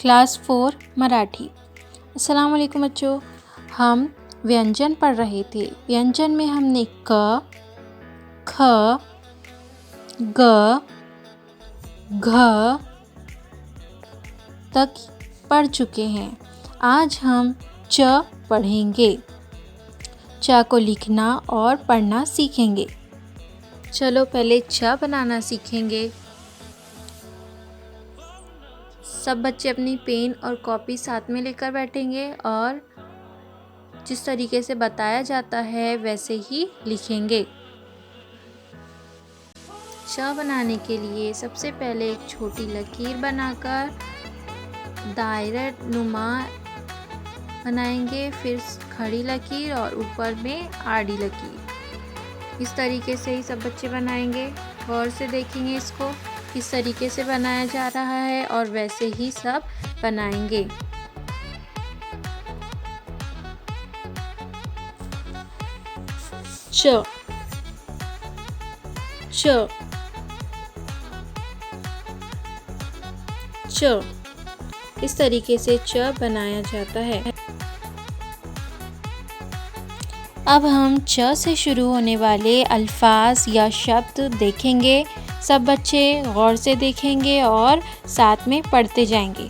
Class 4 Marathi. अस्सलाम वालेकुम बच्चों। हम व्यंजन पढ़ रहे थे। व्यंजन में हमने क, ख, ग, घ तक पढ़ चुके हैं। आज हम च पढ़ेंगे। च को लिखना और पढ़ना सीखेंगे। चलो पहले च बनाना सीखेंगे। सब बच्चे अपनी पेन और कॉपी साथ में लेकर बैठेंगे और जिस तरीके से बताया जाता है वैसे ही लिखेंगे। च बनाने के लिए सबसे पहले एक छोटी लकीर बनाकर दायरा नुमा बनाएंगे, फिर खड़ी लकीर और ऊपर में आड़ी लकीर। इस तरीके से ही सब बच्चे बनाएंगे। गौर से देखेंगे इसको किस तरीके से बनाया जा रहा है और वैसे ही सब बनाएंगे। च, च, च। इस तरीके से च बनाया जाता है। अब हम च से शुरू होने वाले अल्फाज या शब्द देखेंगे। सब बच्चे गौर से देखेंगे और साथ में पढ़ते जाएंगे।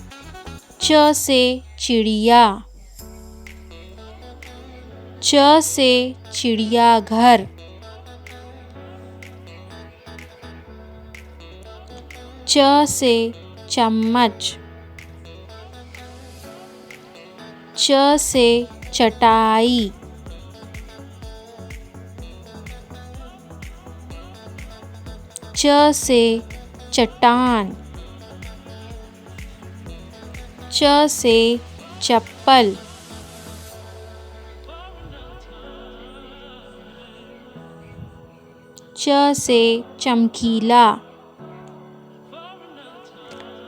च से चिड़िया, च से चिड़ियाघर, च से चम्मच, च से चटाई, च से चट्टान, च से चप्पल, च से चमकीला,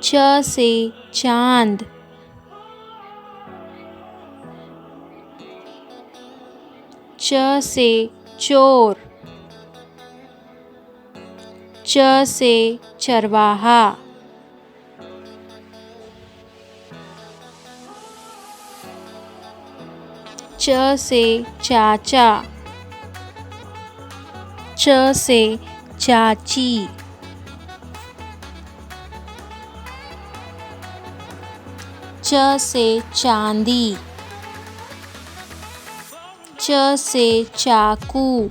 च से चांद, च से चोर, च से चरवाहा, च से चाचा, च से चाची, च से चांदी, च से चाकू,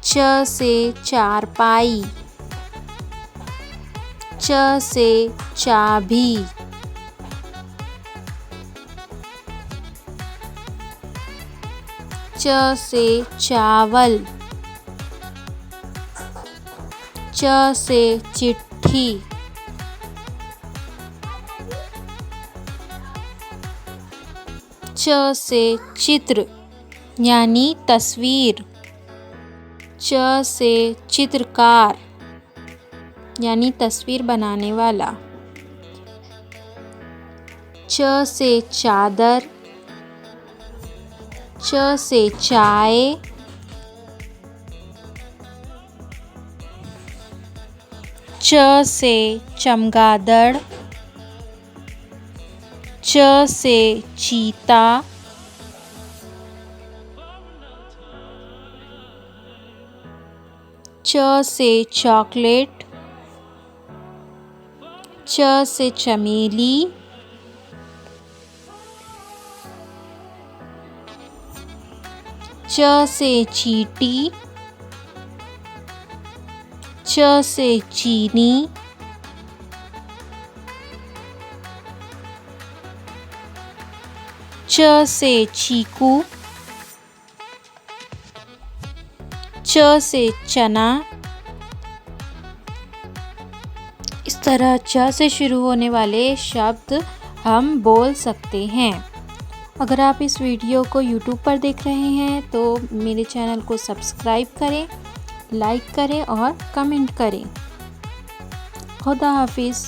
च से चारपाई, च से चाबी, च से चावल, च से चिट्ठी, च से चित्र यानी तस्वीर, च से चित्रकार यानी तस्वीर बनाने वाला, च से चादर, च से चाय, च से चमगादड़, च से चीता, च से चॉकलेट, च से चमेली, च से चींटी, च से चीनी, च से चीकू, च से चना। इस तरह च से शुरू होने वाले शब्द हम बोल सकते हैं। अगर आप इस वीडियो को YouTube पर देख रहे हैं तो मेरे चैनल को सब्सक्राइब करें, लाइक करें और कमेंट करें। खुदा हाफिज़।